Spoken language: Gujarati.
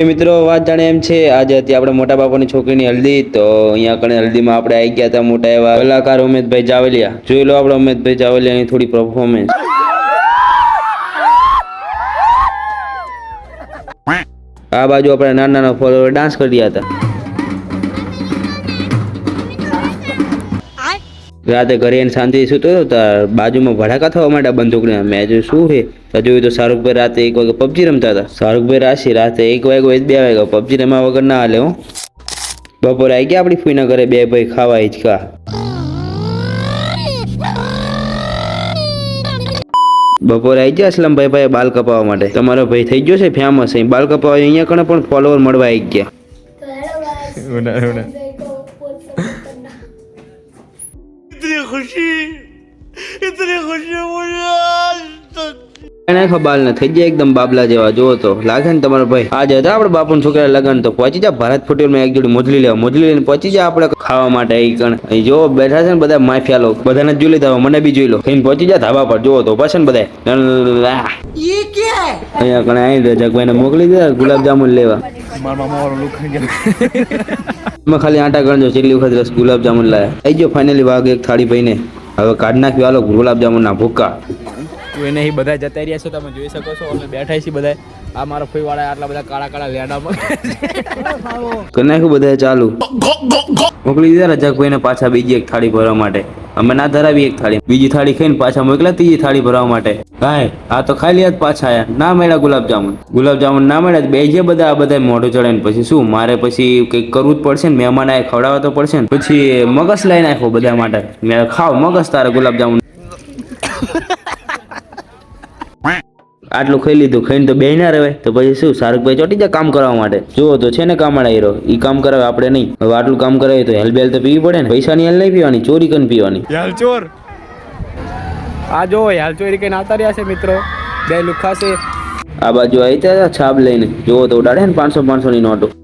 મિત્રો વાત જાણે એમ છે આજે હતી આપણે મોટા બાપાની છોકરીની હલ્દી તો અહીંયા કણે હલ્દીમાં આપણે આવી ગયા હતા મોટા એવા કલાકાર ઉમેશભાઈ ચાવલિયા જોઈ લો આપણે ઉમેશભાઈ ચાવલિયાની થોડી પરફોર્મન્સ આ બાજુ આપણે નાના નાના ફોલોવર ડાન્સ કરી રહ્યા હતા રાતે ઘરે એને શાંતિથી સૂતો હતો તાર બાજુમાં ભડાકા થવા માંડ્યા બંદૂકના મેં જોયું શું છે તો જોયું તો શાહરુખભાઈ રાતે 1 વાગે પબજી રમતા હતા શાહરુખભાઈ રાશિ રાતે 1 વાગે 2 વાગે પબજી રમવા વગર ના હાલે હો બપોરે આવી ગયા આપણી ફૂઈના ઘરે બે ભાઈ ખાવા હિચકા બપોરે આવી ગયા અસલમભાઈ ભાઈ બાલ કપાવવા માટે તમારો ભાઈ થઈ ગયો છે ફેમસ અહીં બાલ કપાવવા અહીંયા કણે પણ ફોલોવર મળવા આવી ગયા इतनी खुशी मुझे એને ખબાલ ને થઈ જાય એકદમ બાબલા જેવા જોવો તો લાગે ને તમારો ભાઈ આજે હતા આપણે બાપુના છોકરા લગન તો પહોંચી જા ભારત પટેલમાં એક જોડી મોજલી લેવા મોજલી લઈને પહોંચી જા આપણે ખાવા માટે અહીં કણ અહીં જો બેઠા છે ને બધા માફિયા લોકો બધાને જ જોઈ લીધા મને બી જોઈ લો ખાઈને પહોંચી જા ધાબા પર જોવો તો પાછળ બધા અહીંયા કણે અહીં રજાકભાઈ ને મોકલી દીધા ગુલાબજામુન લેવા મેં ખાલી આટા ગણજો કેટલી વખત રસ ગુલાબજામુન લાયા આવી ગયો ફાઇનલી વાગ એક થાળી ભાઈને હવે કાઢ નાખ્યો હાલો ગુલાબજામુન ના ભૂક્કા એને અહીં બધા જતા રહ્યા છો તમે જોઈ શકો છો અમે બેઠા છીએ બધા આ મારા ફઈ વાળા આટલા બધા કાળા કાળા લેડામાં કરી નાખ્યું બધા ચાલુ મોકલી દીધા રજાકભાઈને પાછા બીજી એક થાળી ભરવા માટે અમે ના ધરાવી એક થાળી બીજી થાળી ખાઈને પાછા મોકલા ત્રીજી થાળી ભરવા માટે કાંઈ આ તો ખાઈ લ્યા પાછા આયા ના મળ્યા ગુલાબજામુન ના મળ્યા બે જે બધા આ બધા મોઢું ચડે ને પછી શું મારે પછી કંઈક કરવું જ પડશે ને મહેમાન આય ખવડાવવા તો પડશે ને પછી મગસ લઈ નાખો બધા માટે મેં ખાવ મગસ તારે ગુલાબજામુન આટલું ખાઈ લીધું ખાઈને તો બે ના રહેવાય તો પછી શું શાહરુખભાઈ ચોટી જાય કામ કરવા માટે જુઓ તો છે ને કામવાળા હીરો એ કામ કરાવે આપણે નહીં હવે આટલું કામ કરાવે તો હેલ બેલ તો પીવી પડે ને પૈસાની હેલ નહીં પીવાની ચોરી કરીને પીવાની હેલ ચોર આ જો હેલ ચોરી કરીને આવતા રહ્યા છે મિત્રો બે લુખા છે આ બાજુ આવી ત્યાં છાપ લઈને જુઓ તો ઉડાડે ને 500 ની નોટો